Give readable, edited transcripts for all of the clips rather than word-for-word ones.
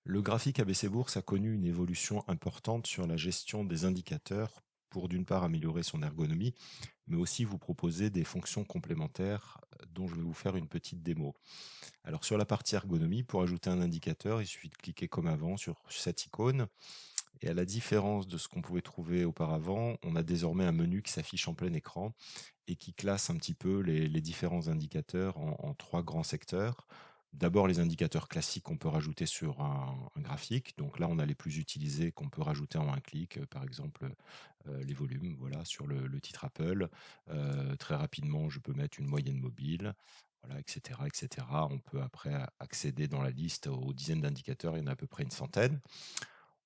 Le graphique ABC Bourse a connu une évolution importante sur la gestion des indicateurs pour d'une part améliorer son ergonomie, mais aussi vous proposer des fonctions complémentaires dont je vais vous faire une petite démo. Alors sur la partie ergonomie, pour ajouter un indicateur, il suffit de cliquer comme avant sur cette icône. Et à la différence de ce qu'on pouvait trouver auparavant, on a désormais un menu qui s'affiche en plein écran et qui classe un petit peu les différents indicateurs en trois grands secteurs. D'abord, les indicateurs classiques qu'on peut rajouter sur un graphique. Donc là, on a les plus utilisés qu'on peut rajouter en un clic, par exemple les volumes, voilà, sur le titre Apple. Très rapidement, je peux mettre une moyenne mobile, voilà, etc., etc. On peut après accéder dans la liste aux dizaines d'indicateurs, il y en a à peu près une centaine.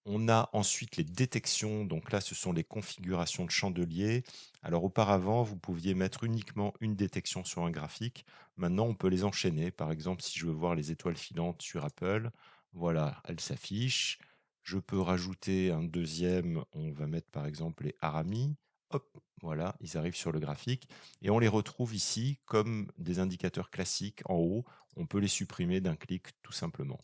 On a ensuite les détections, donc là ce sont les configurations de chandeliers. Alors auparavant, vous pouviez mettre uniquement une détection sur un graphique. Maintenant, on peut les enchaîner. Par exemple, si je veux voir les étoiles filantes sur Apple, voilà, elles s'affichent. Je peux rajouter un deuxième, on va mettre par exemple les haramis. Hop, voilà, ils arrivent sur le graphique. Et on les retrouve ici comme des indicateurs classiques en haut. On peut les supprimer d'un clic tout simplement.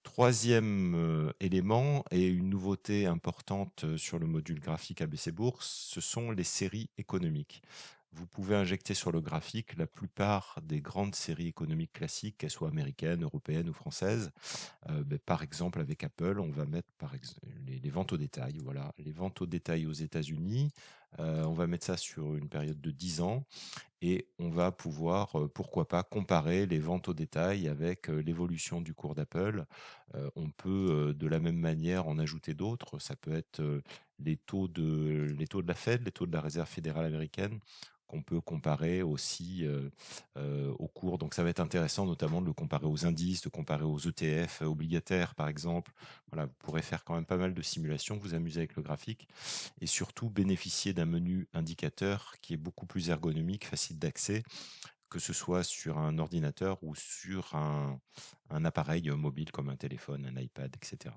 Troisième élément et une nouveauté importante sur le module graphique ABC Bourse, ce sont les séries économiques. Vous pouvez injecter sur le graphique la plupart des grandes séries économiques classiques, qu'elles soient américaines, européennes ou françaises. Par exemple, avec Apple, on va mettre les ventes au détail. Voilà, les ventes au détail aux États-Unis. On va mettre ça sur une période de 10 ans et on va pouvoir, pourquoi pas, comparer les ventes au détail avec l'évolution du cours d'Apple. On peut de la même manière en ajouter d'autres. Ça peut être les taux de la Fed, les taux de la Réserve fédérale américaine, qu'on peut comparer aussi au cours. Donc ça va être intéressant notamment de le comparer aux indices, de comparer aux ETF obligataires par exemple. Voilà, vous pourrez faire quand même pas mal de simulations, vous amuser avec le graphique et surtout bénéficier d'un menu indicateur qui est beaucoup plus ergonomique, facile d'accès, que ce soit sur un ordinateur ou sur un appareil mobile comme un téléphone, un iPad, etc.